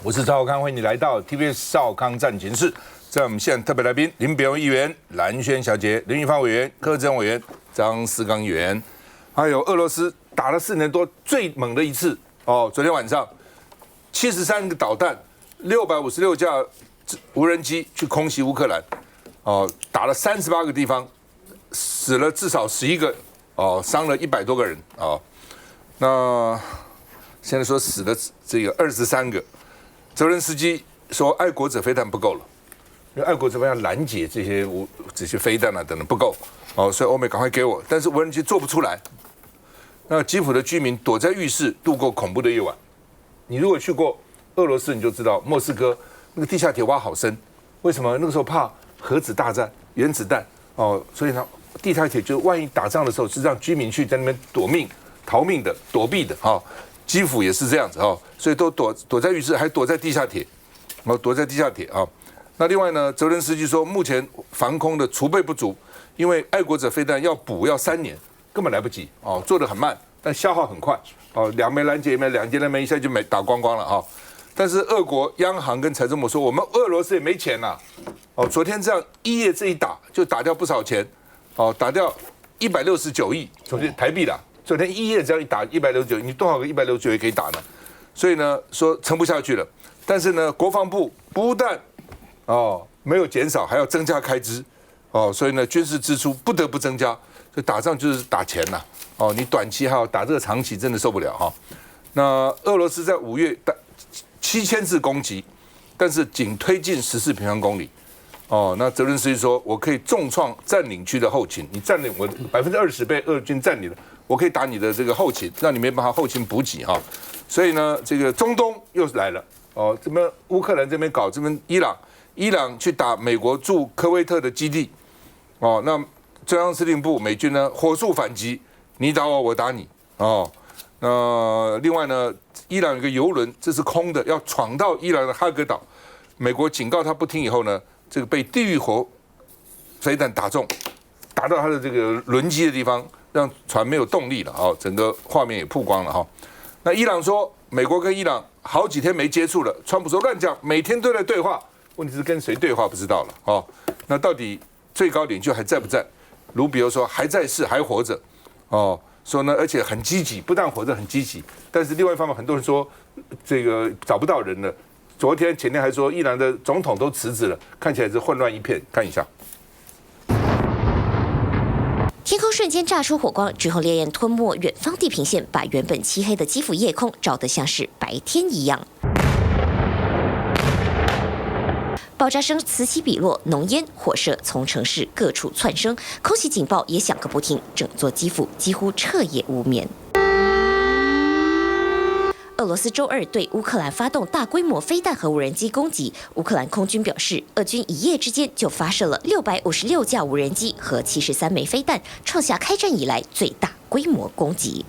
我是赵少康，欢迎你来到 TBS 赵少康战情室。在我们现在特别来宾林北荣议员、蓝轩小姐、林玉芳委员、柯志恩委员、张思刚议员，还有俄罗斯打了4年多最猛的一次哦，昨天晚上73个导弹，656架无人机去空袭乌克兰，哦，打了38个地方，死了至少11个，哦，伤了100多个人，哦，那现在说死的这个23个，泽连斯基说爱国者飞弹不够了。因为爱国者要拦截这些飞弹啊等等不够，哦，所以欧美赶快给我，但是无人机做不出来。那基辅的居民躲在浴室度过恐怖的夜晚。你如果去过俄罗斯，你就知道莫斯科那个地下铁挖好深，为什么？那个时候怕核子大战、原子弹哦，所以呢，地下铁就万一打仗的时候是让居民去在那边逃命的、躲避的哈。基辅也是这样子哦，所以都躲在浴室，还躲在地下铁，躲在地下铁啊。那另外呢，泽连斯基说，目前防空的储备不足，因为爱国者飞弹要补要3年，根本来不及哦，做得很慢，但消耗很快哦，2枚拦截一枚，2节拦截一下就打光光了啊。但是俄国央行跟财政部说，我们俄罗斯也没钱呐，哦，昨天这样一夜这一打就打掉不少钱，哦，打掉169亿，昨天台币啦，昨天一夜这样一打169亿，你多少个169亿可以打呢？所以呢，说撑不下去了。但是呢，国防部不但没有减少，还要增加开支，哦，所以呢，军事支出不得不增加。所以打仗就是打钱呐，哦，你短期还要打这个长期，真的受不了哈。那俄罗斯在5月7000次攻击，但是仅推进14平方公里，哦，那泽连斯基说，我可以重创占领区的后勤，你占领我20%被俄军占领了，我可以打你的这个后勤，让你没办法后勤补给哈。所以呢，这个中东又来了，哦，这边乌克兰这边搞，这边伊朗去打美国驻科威特的基地，哦，那中央司令部美军呢火速反击，你打我，我打你，哦，那另外呢，伊朗有个油轮，这是空的，要闯到伊朗的哈格岛，美国警告他不听以后呢，这个被地狱火飞弹打中，打到他的这个轮机的地方，让船没有动力了，哦，整个画面也曝光了哈。那伊朗说，美国跟伊朗好几天没接触了，川普说乱讲，每天都在对话。问题是跟谁对话不知道了哦，那到底最高领袖还在不在？卢比欧说还在世，还活着，哦，说呢，而且很积极，不但活着很积极，但是另外一方面，很多人说这个找不到人了。昨天前天还说伊朗的总统都辞职了，看起来是混乱一片。看一下，天空瞬间炸出火光，之后烈焰吞没远方地平线，把原本漆黑的基辅夜空照得像是白天一样。爆炸声此起彼落，浓烟、火舌从城市各处窜升，空袭警报也响个不停，整座基辅几乎彻夜无眠。俄罗斯周2对乌克兰发动大规模飞弹和无人机攻击，乌克兰空军表示，俄军一夜之间就发射了656架无人机和73枚飞弹，创下开战以来最大规模攻击。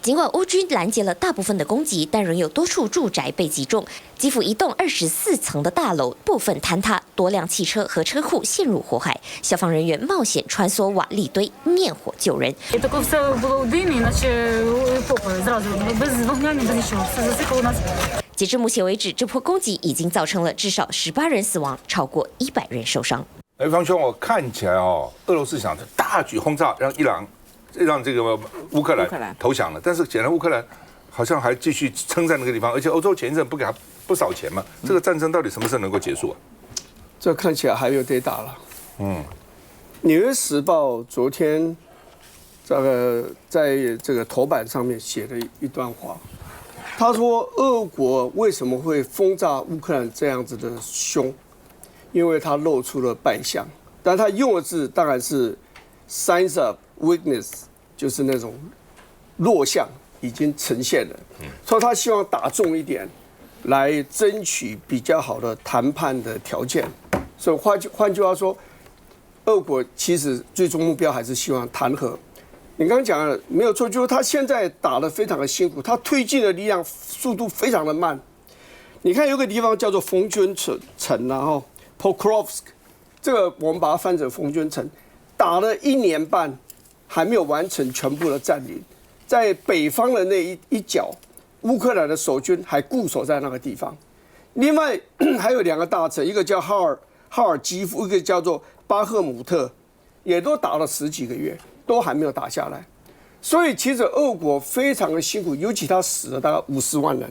尽管乌军拦截了大部分的攻击，但仍有多处住宅被击中。基辅一栋24层的大楼部分坍塌，多辆汽车和车库陷入火海，消防人员冒险穿梭瓦砾堆灭火救人。截至目前为止，这波攻击已经造成了至少18人死亡，超过100人受伤。方兄，我看起来哦，俄罗斯想大举轰炸，让这个乌克兰投降了，但是显然乌克兰好像还继续撑在那个地方，而且欧洲前一阵不给他不少钱嘛，这个战争到底什么时候能够结束啊？这看起来还有得打了。纽约时报昨天这个在这个头版上面写了一段话，他说俄国为什么会轰炸乌克兰这样子的凶？因为他露出了败相，但他用的字当然是 signs of weakness， 就是那种弱项已经呈现了，所以他希望打重一点，来争取比较好的谈判的条件。所以换句话说，俄国其实最终目标还是希望谈和。你刚刚讲的没有错，就是他现在打得非常的辛苦，他推进的力量速度非常的慢。你看有个地方叫做冯娟城，然后 Pokrovsk， 这个我们把它翻成冯娟城，打了1年半，还没有完成全部的占领。在北方的那一角，乌克兰的守军还固守在那个地方。另外还有2个大城，一个叫哈尔基夫，一个叫做巴赫姆特，也都打了10几个月，都还没有打下来。所以其实俄国非常的辛苦，尤其他死了大概50万人。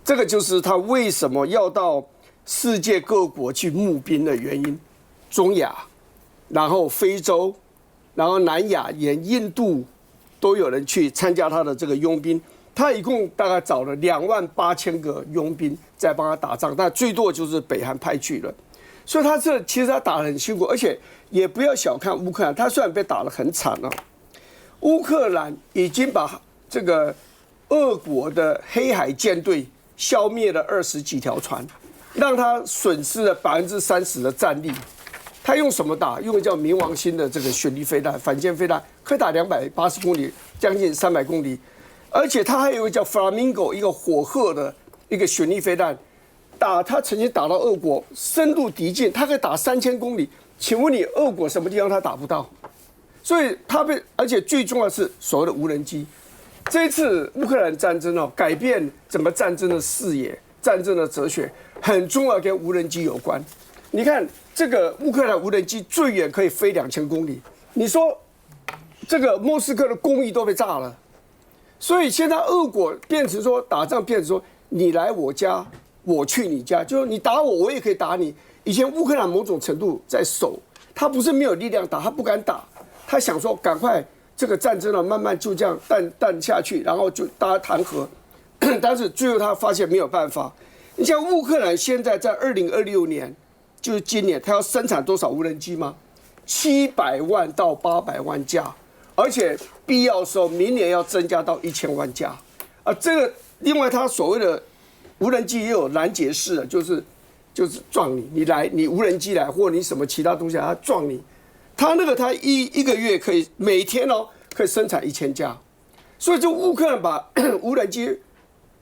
这个就是他为什么要到世界各国去募兵的原因。中亚，然后非洲，然后南亚，连印度都有人去参加他的这个佣兵。他一共大概找了28000个佣兵在帮他打仗，但最多就是北韩派去了。所以他其实他打得很辛苦，而且也不要小看乌克兰，他虽然被打得很惨了，乌克兰已经把这个俄国的黑海舰队消灭了20几条船，让他损失了30%的战力。他用什么打？用叫冥王星的这个旋翼飞弹、反舰飞弹，可以打280公里，将近300公里。而且他还有一个叫 Flamingo， 一个火鹤的一个旋翼飞弹，他曾经打到俄国深度敌境，他可以打3000公里。请问你，俄国什么地方他打不到？所以而且最重要的是所谓的无人机。这一次乌克兰战争改变整个战争的视野、战争的哲学，很重要跟无人机有关。你看这个乌克兰无人机最远可以飞2000公里，你说这个莫斯科的公寓都被炸了，所以现在俄国变成说打仗变成说你来我家，我去你家，就是你打我，我也可以打你。以前乌克兰某种程度在守，他不是没有力量打，他不敢打，他想说赶快这个战争慢慢就这样淡下去，然后就大家谈和，但是最后他发现没有办法。你像乌克兰现在在2026年。就是今年，他要生产多少无人机吗？700万到800万架，而且必要的时候，明年要增加到1000万架。这个另外，他所谓的无人机也有拦截式的，就是撞你，你无人机来，或者你什么其他东西来，他撞你。他一个月可以每天可以生产1000架，所以这乌克兰把无人机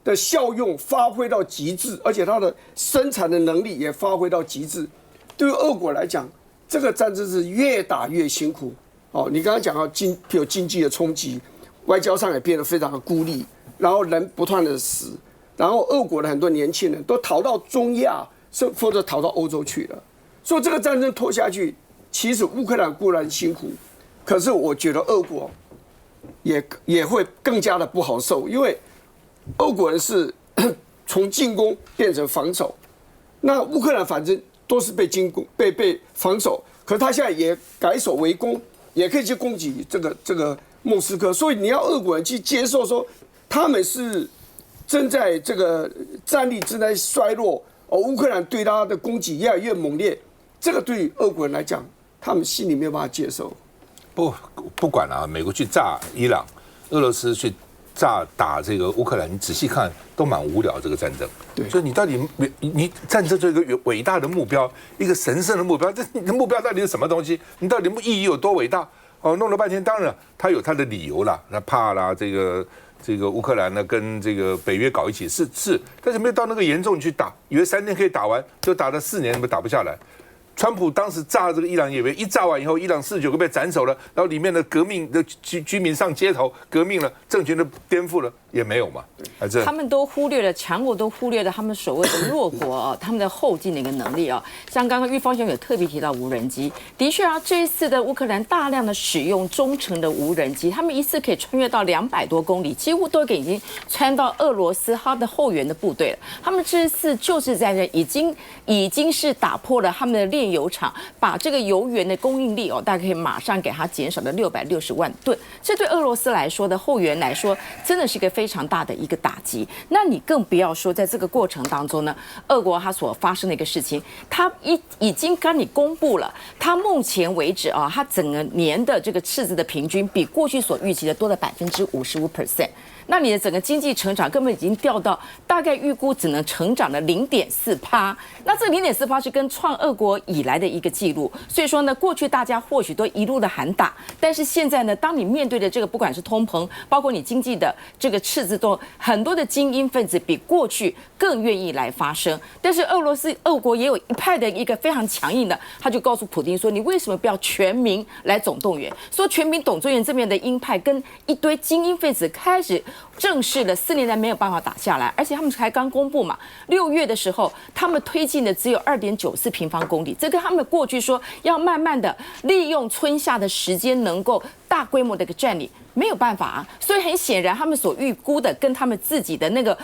的效用发挥到极致，而且它的生产的能力也发挥到极致。对于俄国来讲，这个战争是越打越辛苦。你刚刚讲到有经济的冲击，外交上也变得非常的孤立，然后人不断的死，然后俄国的很多年轻人都逃到中亚，或者逃到欧洲去了。所以这个战争拖下去，其实乌克兰固然辛苦，可是我觉得俄国也会更加的不好受，因为俄国人是从进攻变成防守，那乌克兰反正都是被进攻、被防守，可是他现在也改守为攻，也可以去攻击这个莫斯科，所以你要俄国人去接受说他们是正在这个战力正在衰落，乌克兰对他的攻击越来越猛烈，这个对于俄国人来讲，他们心里没有办法接受。不管了，美国去炸伊朗，俄罗斯去打这个乌克兰，你仔细看都蛮无聊这个战争。对，所以你到底你战争这个伟大的目标，一个神圣的目标，这你的目标到底是什么东西？你到底意义有多伟大？弄了半天，当然他有他的理由啦，他怕啦，这个乌克兰呢跟这个北约搞一起是，但是没有到那个严重去打，以为3天可以打完，就打了4年都打不下来。川普当时炸这个伊朗，以为一炸完以后，伊朗49个被斩首了，然后里面的革命的居民上街头革命了，政权都颠覆了，也没有嘛。他们都忽略了强国，都忽略了他们所谓的弱国他们的后进的一个能力像刚刚玉芳兄有特别提到无人机，的确这一次的乌克兰大量的使用中程的无人机，他们一次可以穿越到200多公里，几乎都已经穿到俄罗斯他的后援的部队了。他们这次就是在这已经是打破了他们的炼油厂，把这个油源的供应力大概可以马上给它减少了660万吨。这对俄罗斯来说的后援来说，真的是一个非常大的一个打击。那你更不要说在这个过程当中呢，俄国它所发生的一个事情，它已经跟你公布了，它目前为止它整个年的这个赤字的平均比过去所预期的多了55%。那你的整个经济成长根本已经掉到大概预估只能成长的0.4%，那这0.4%是跟创俄国以来的一个记录。所以说呢，过去大家或许都一路的喊打，但是现在呢，当你面对的这个不管是通膨，包括你经济的这个赤字中，很多的精英分子比过去更愿意来发声。但是俄国也有一派的一个非常强硬的，他就告诉普丁说，你为什么不要全民来总动员？说全民总动员这边的鹰派跟一堆精英分子开始正式的4年来没有办法打下来，而且他们才刚公布嘛，6月的时候他们推进的只有2.94平方公里，这跟他们过去说要慢慢的利用春夏的时间能够大规模的一个占领没有办法啊，所以很显然他们所预估的跟他们自己的那个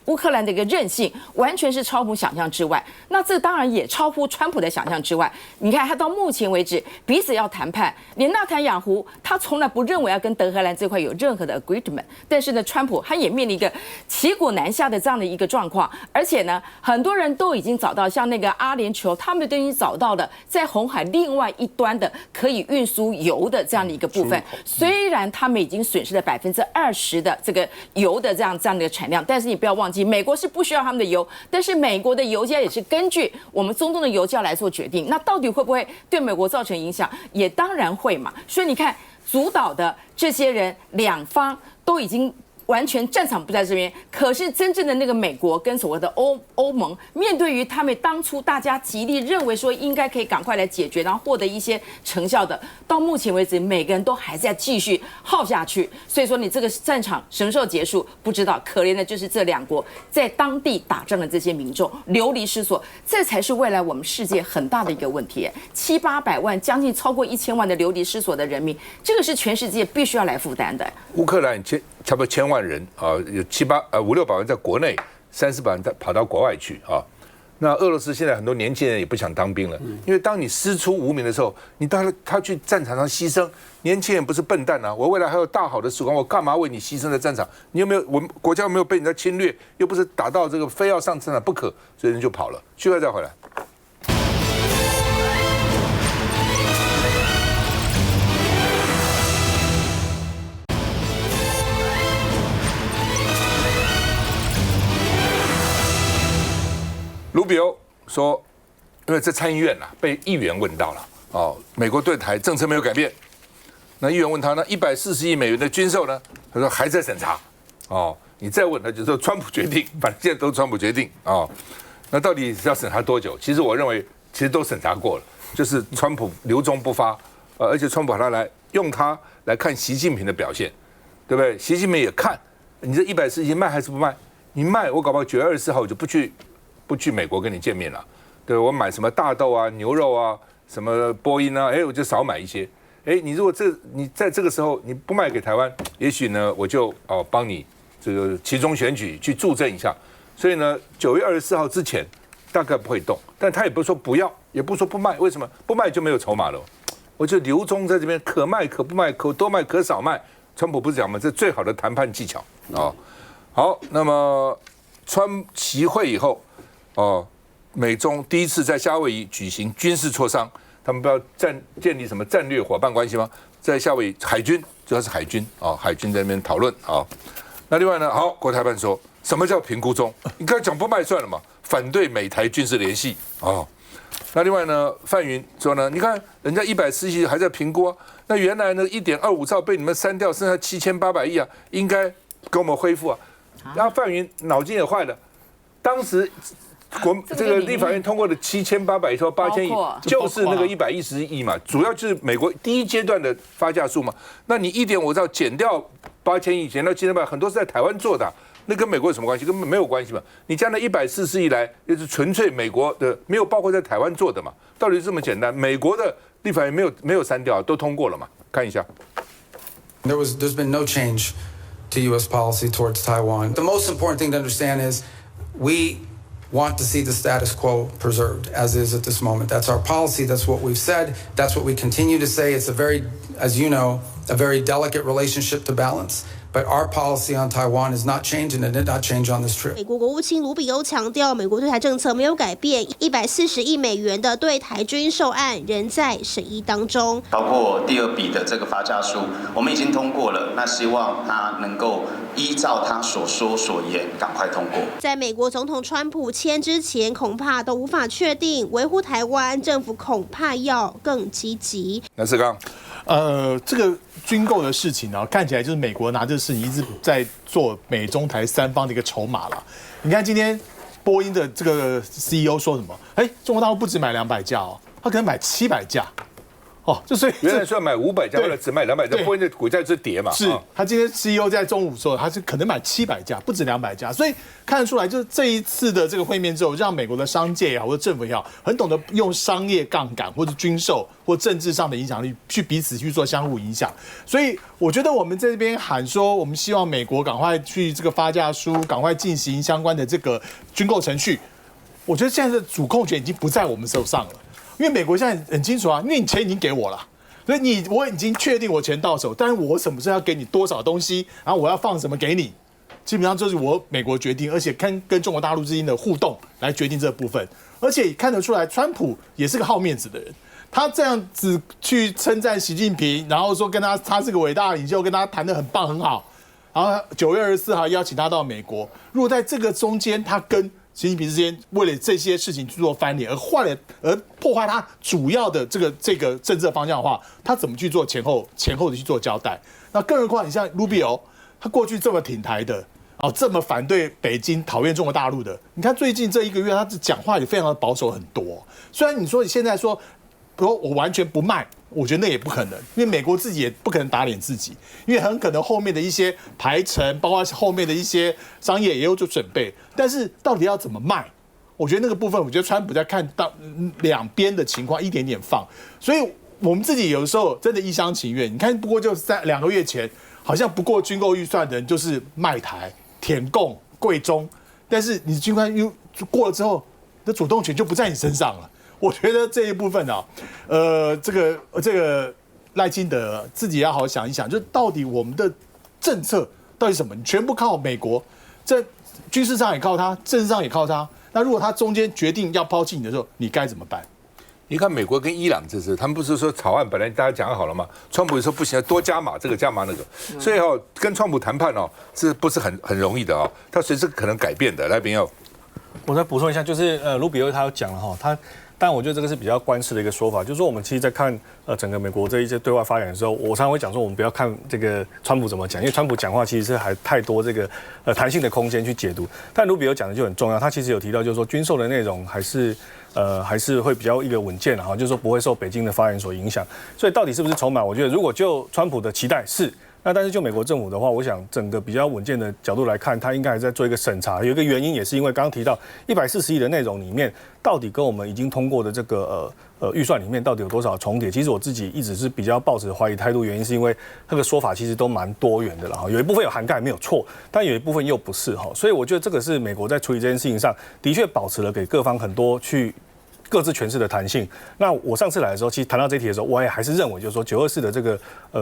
乌克兰的一个韧性完全是超乎想象之外，那这当然也超乎川普的想象之外。你看他到目前为止彼此要谈判，连纳坦雅胡他从来不认为要跟德黑兰这块有任何的 agreement， 但是呢，川普他也面临一个骑虎难下的这样的一个状况，而且呢，很多人都已经找到像那个阿联酋，他们都已经找到了在红海另外一端的可以运输油的这样的一个部分，虽然他们已经损失了20%的这个油的这样的一个产量，但是你不要忘记。美国是不需要他们的油，但是美国的油价也是根据我们中东的油价来做决定。那到底会不会对美国造成影响？也当然会嘛。所以你看，主导的这些人，两方都已经完全战场不在这边，可是真正的那个美国跟所谓的欧盟，面对于他们当初大家极力认为说应该可以赶快来解决，然后获得一些成效的，到目前为止，每个人都还在继续耗下去。所以说，你这个战场什么时候结束不知道，可怜的就是这两国在当地打仗的这些民众流离失所，这才是未来我们世界很大的一个问题。700-800万，将近超过1000万的流离失所的人民，这个是全世界必须要来负担的。乌克兰差不多1000万人啊，有500-600万在国内，30万跑到国外去啊。那俄罗斯现在很多年轻人也不想当兵了，因为当你师出无名的时候，你他去战场上牺牲，年轻人不是笨蛋啊！我未来还有大好的时光，我干嘛为你牺牲在战场？你有没有我们国家有没有被人家侵略？又不是打到这个非要上战场不可，所以人就跑了。续会再回来。卢比欧说，因为这参议院被议员问到了哦，美国对台政策没有改变。那议员问他呢，140亿美元的军售呢？他说还在审查。哦，你再问他就说川普决定，反正现在都川普决定哦。那到底是要审查多久？其实我认为其实都审查过了，就是川普留中不发，而且川普用他来看习近平的表现，对不对？习近平也看你这140亿卖还是不卖？你卖，我搞不好9月24号我就不去美国跟你见面了，对，我买什么大豆啊、牛肉啊、什么波音啊，我就少买一些。你如果你在这个时候你不卖给台湾，也许呢我就帮你这个期中选举去助阵一下。所以呢9月24号之前大概不会动，但他也不是说不要，也不是说不卖，为什么不卖就没有筹码了？我就留中在这边，可卖可不卖，可多卖可少卖。川普不是讲吗？这最好的谈判技巧啊。好，那么川习会以后。美中第一次在夏威夷举行军事磋商，他们不要建立什么战略伙伴关系吗？在夏威夷海军，主要是海军海军在那边讨论啊。那另外呢，好，国台办说什么叫评估中？你刚才讲不卖算了嘛？反对美台军事联系那另外呢，范云说呢，你看人家140亿还在评估那原来呢1.25兆被你们删掉，剩下7800亿应该跟我们恢复然后范云脑筋也坏了，当时。这个立法院通过的7800亿或8000亿，就是那个110亿嘛，主要就是美国第一阶段的发价数嘛。那你1.5兆减掉8000亿，减到7800，很多是在台湾做的，那跟美国有什么关系？根本没有关系嘛。你加了140亿来，就是纯粹美国的，没有包括在台湾做的嘛。道理是这么简单，美国的立法院没有删掉，都通过了嘛。看一下。There's been no change to U.S. policy towards Taiwan. The most important thing to understand is we want to see the status quo preserved as is at this moment. That's our policy. That's what we've said. That's what we continue to say. It's a very, as you know, a very delicate relationship to balance. But our policy on Taiwan is not changing and did not change on this trip. 美国国务卿卢比欧强调，美国对台政策没有改变，140亿美元的对台军售案仍在审议当中。包括第2笔的这个发价书，我们已经通过了，那希望他能够依照他所说所言，赶快通过。在美国总统川普签之前，恐怕都无法确定，维护台湾政府恐怕要更积极。南世刚，这个军购的事情呢，看起来就是美国拿这个事情一直在做美中台三方的一个筹码了。你看今天波音的这个 CEO 说什么？中国大陆不止买200架哦，他可能买700架。就所以原来说要买500架，后来只卖200架，波音的股价就跌嘛。是他今天 CEO 在中午说，他是可能买700架，不止200架，所以看得出来，就是这一次的这个会面之后，让美国的商界也好，或者政府也好，很懂得用商业杠杆或者军售或政治上的影响力去彼此去做相互影响。所以我觉得我们在这边喊说，我们希望美国赶快去这个发价书，赶快进行相关的这个军购程序。我觉得现在的主控权已经不在我们手上了。因为美国现在很清楚啊，因为你钱已经给我了，所以我已经确定我钱到手，但是我什么时候要给你多少东西，然后我要放什么给你，基本上就是我美国决定，而且跟中国大陆之间的互动来决定这部分，而且看得出来，川普也是个好面子的人，他这样子去称赞习近平，然后说他是个伟大的领袖，跟他谈得很棒很好，然后9月24号邀请他到美国，如果在这个中间他跟习近平之间为了这些事情去做翻脸，而破坏他主要的这个政策方向的话，他怎么去做前后的去做交代？那更何况你像卢比欧，他过去这么挺台的，这么反对北京、讨厌中国大陆的，你看最近这1个月，他讲话也非常的保守很多。虽然你说你现在说我完全不卖，我觉得那也不可能，因为美国自己也不可能打脸自己，因为很可能后面的一些排程，包括后面的一些商业也有做准备，但是到底要怎么卖，我觉得那个部分，我觉得川普在看到两边的情况一点点放，所以我们自己有的时候真的一厢情愿。你看，不过就2个月前，好像不过军购预算的人就是卖台、舔共、贵中，但是你军购过了之后，的主动权就不在你身上了。我觉得这一部分啊，这个赖清德自己要好好想一想，就到底我们的政策到底什么？你全部靠美国，在军事上也靠他，政治上也靠他。那如果他中间决定要抛弃你的时候，你该怎么办？你看美国跟伊朗这次，他们不是说草案本来大家讲好了吗？川普说不行，多加码这个加码那个，所以跟川普谈判是不是很容易的他随时可能改变的。来，宾佑，我再补充一下，就是卢比欧他有讲了但我觉得这个是比较官式的一个说法，就是说我们其实在看整个美国这一些对外发展的时候，我常常会讲说，我们不要看这个川普怎么讲，因为川普讲话其实是还太多这个弹性的空间去解读。但卢比欧讲的就很重要，他其实有提到就是说军售的内容还是会比较一个稳健就是说不会受北京的发言所影响。所以到底是不是筹码？我觉得如果就川普的期待是。那但是就美国政府的话，我想整个比较稳健的角度来看，它应该还在做一个审查。有一个原因也是因为刚刚提到140亿的内容里面，到底跟我们已经通过的这个预算里面到底有多少重叠？其实我自己一直是比较抱持怀疑态度，原因是因为那个说法其实都蛮多元的了有一部分有涵盖没有错，但有一部分又不是所以我觉得这个是美国在处理这件事情上的确保持了给各方很多去各自诠释的弹性。那我上次来的时候，其实谈到这一题的时候，我也还是认为，就是说924的这个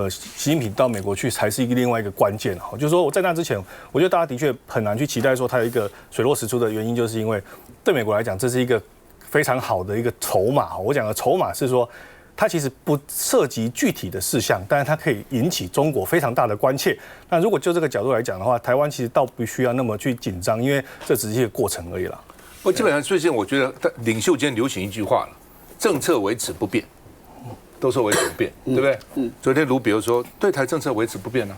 习近平到美国去才是另外一个关键就是说我在那之前，我觉得大家的确很难去期待说它有一个水落石出的原因，就是因为对美国来讲，这是一个非常好的一个筹码。我讲的筹码是说，它其实不涉及具体的事项，但是它可以引起中国非常大的关切。那如果就这个角度来讲的话，台湾其实倒不需要那么去紧张，因为这只是一个过程而已啦。基本上最近我觉得领袖间流行一句话了，政策维持不变，都说维持不变，对不对？昨天卢比欧说对台政策维持不变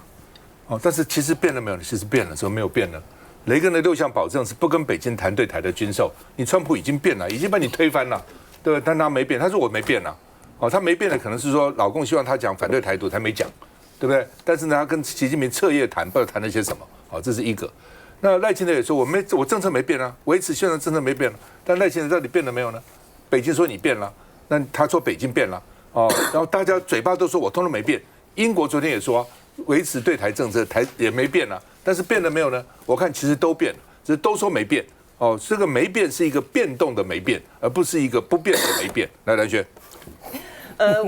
但是其实变了没有？其实变了，怎么没有变呢？雷根的6项保证是不跟北京谈对台的军售，你川普已经变了，已经把你推翻了，对不对？但他没变，他说我没变了，他没变的可能是说老共希望他讲反对台独，他没讲，对不对？但是呢，他跟习近平彻夜谈，不知道谈了些什么，这是一个。那赖清德也说我政策没变啊，维持现在政策没变了，但赖清德到底变了没有呢？北京说你变了，那他说北京变了然后大家嘴巴都说我通通没变。英国昨天也说维持对台政策，台也没变了，但是变了没有呢？我看其实都变了，只是都说没变这个没变是一个变动的没变，而不是一个不变的没变。来，蓝轩。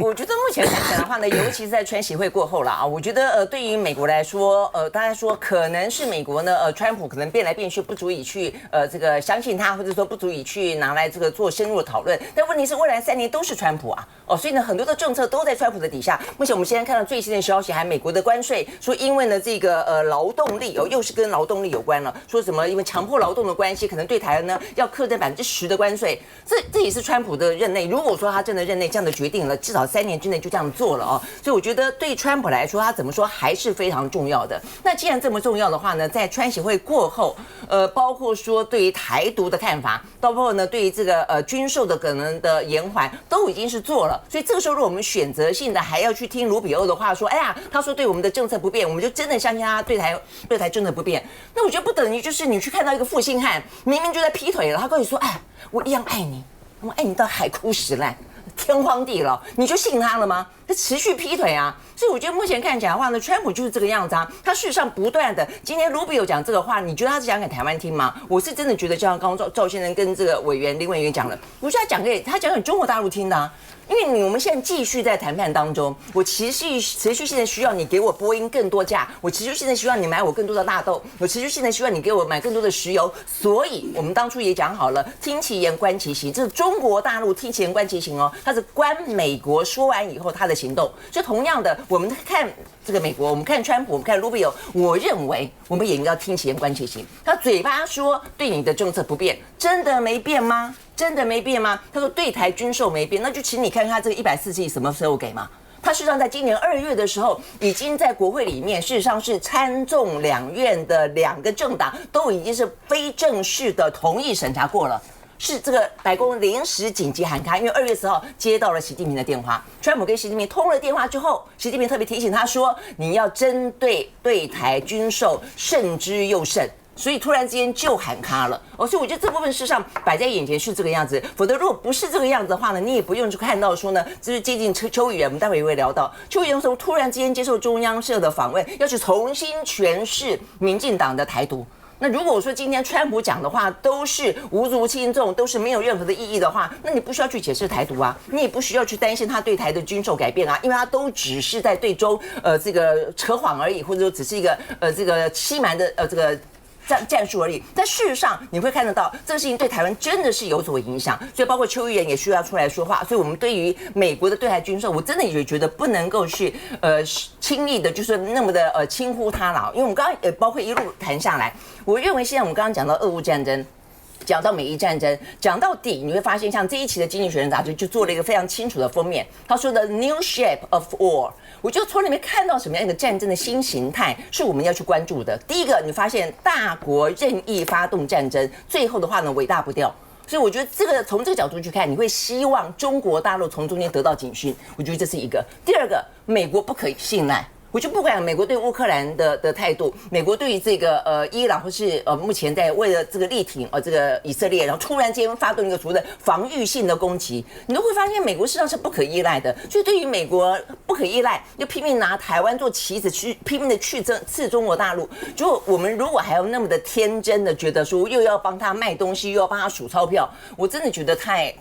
我觉得目前看起来的话呢，尤其是在川协会过后了啊，我觉得对于美国来说，大家说可能是美国呢，川普可能变来变去，不足以去这个相信他，或者说不足以去拿来这个做深入的讨论。但问题是，未来3年都是川普啊，所以呢，很多的政策都在川普的底下。目前我们现在看到最新的消息，还美国的关税说，因为呢这个劳动力又是跟劳动力有关了，说什么因为强迫劳动的关系，可能对台湾呢要课征10%的关税。这也是川普的任内。如果说他真的任内这样的决定了，至少3年之内就这样做了哦。所以我觉得对川普来说，他怎么说还是非常重要的。那既然这么重要的话呢，在川协会过后，包括说对于台独的看法，包括呢对于这个军售的可能的延缓，都已经是做了。所以这个时候，如果我们选择性的还要去听卢比欧的话，说，哎呀，他说对我们的政策不变，我们就真的相信他对台政策不变。那我觉得不等于就是你去看到一个负心汉，明明就在劈腿了，他跟你说，哎，我一样爱你。我爱你到海枯石烂、天荒地老，你就信他了吗？他持续劈腿啊！所以我觉得目前看起来的话呢，川普就是这个样子啊。他事实上不断的，今天卢比有讲这个话，你觉得他是讲给台湾听吗？我是真的觉得，就像刚刚赵先生跟这个林委员讲了，我觉得他讲给中国大陆听的啊。因为我们现在继续在谈判当中，我持续性的需要你给我波音更多架，我持续性的希望你买我更多的大豆，我持续性的希望你给我买更多的石油。所以我们当初也讲好了，听其言观其行，这是中国大陆听其言观其行哦，它是观美国说完以后他的行动。所以同样的，我们看这个美国，我们看川普，我们看卢比欧，我认为我们也应该听其言观其行。他嘴巴说对你的政策不变，真的没变吗？真的没变吗？他说对台军售没变，那就请你看看他这个140亿什么时候给嘛？他事实上在今年2月的时候，已经在国会里面，事实上是参众两院的2个政党都已经是非正式的同意审查过了。是这个白宫临时紧急喊卡，因为2月10号接到了习近平的电话，川普跟习近平通了电话之后，习近平特别提醒他说，你要针对对台军售慎之又慎。所以突然之间就喊卡了所以我觉得这部分事实上摆在眼前是这个样子，否则如果不是这个样子的话呢，你也不用去看到说呢，就是接近邱议员，我们待会也会聊到邱议员说突然之间接受中央社的访问，要去重新诠释民进党的台独。那如果说今天川普讲的话都是无足轻重，都是没有任何的意义的话，那你不需要去解释台独啊，你也不需要去担心他对台的军售改变啊，因为他都只是在对中这个扯谎而已，或者说只是一个这个欺瞒的这个战术而已。但事实上你会看得到这个事情对台湾真的是有所影响，所以包括邱议员也需要出来说话。所以我们对于美国的对台军售，我真的也觉得不能够去轻易的就是那么的轻忽他了。因为我们刚刚包括一路谈下来，我认为现在我们刚刚讲到俄乌战争，讲到美伊战争，讲到底你会发现，像这一期的《经济学人》杂志就做了一个非常清楚的封面，他说的 New Shape of War， 我就从里面看到什么样一个战争的新形态是我们要去关注的。第一个，你发现大国任意发动战争，最后的话呢，尾大不掉。所以我觉得这个从这个角度去看，你会希望中国大陆从中间得到警讯，我觉得这是一个。第二个，美国不可以信赖。我就不管美国对乌克兰的态度，美国对于这个伊朗或是目前在为了这个力挺这个以色列，然后突然间发动一个所谓的防御性的攻击，你都会发现美国事实上是不可依赖的。所以对于美国不可依赖，又拼命拿台湾做棋子去拼命的去刺中国大陆，就我们如果还要那么的天真的觉得说又要帮他卖东西，又要帮他数钞票，我真的觉得太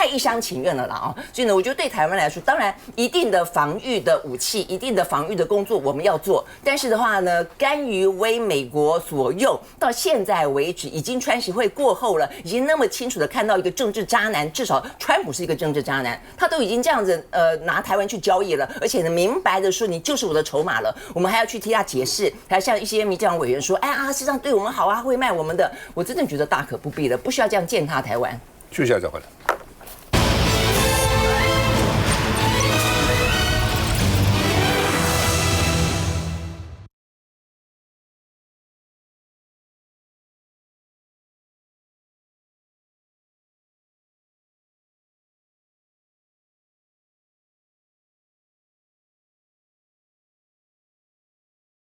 一厢情愿了啦啊！所以呢，我觉得对台湾来说，当然一定的防御的武器，一定的防御的工作我们要做，但是的话呢，甘于为美国所用，到现在为止，已经川协会过后了，已经那么清楚的看到一个政治渣男，至少川普是一个政治渣男，他都已经这样子拿台湾去交易了，而且呢明白的说你就是我的筹码了，我们还要去替他解释，还像一些民进党委员说，哎呀，事实上对我们好啊，会卖我们的，我真的觉得大可不必了，不需要这样践踏台湾。继续再回来。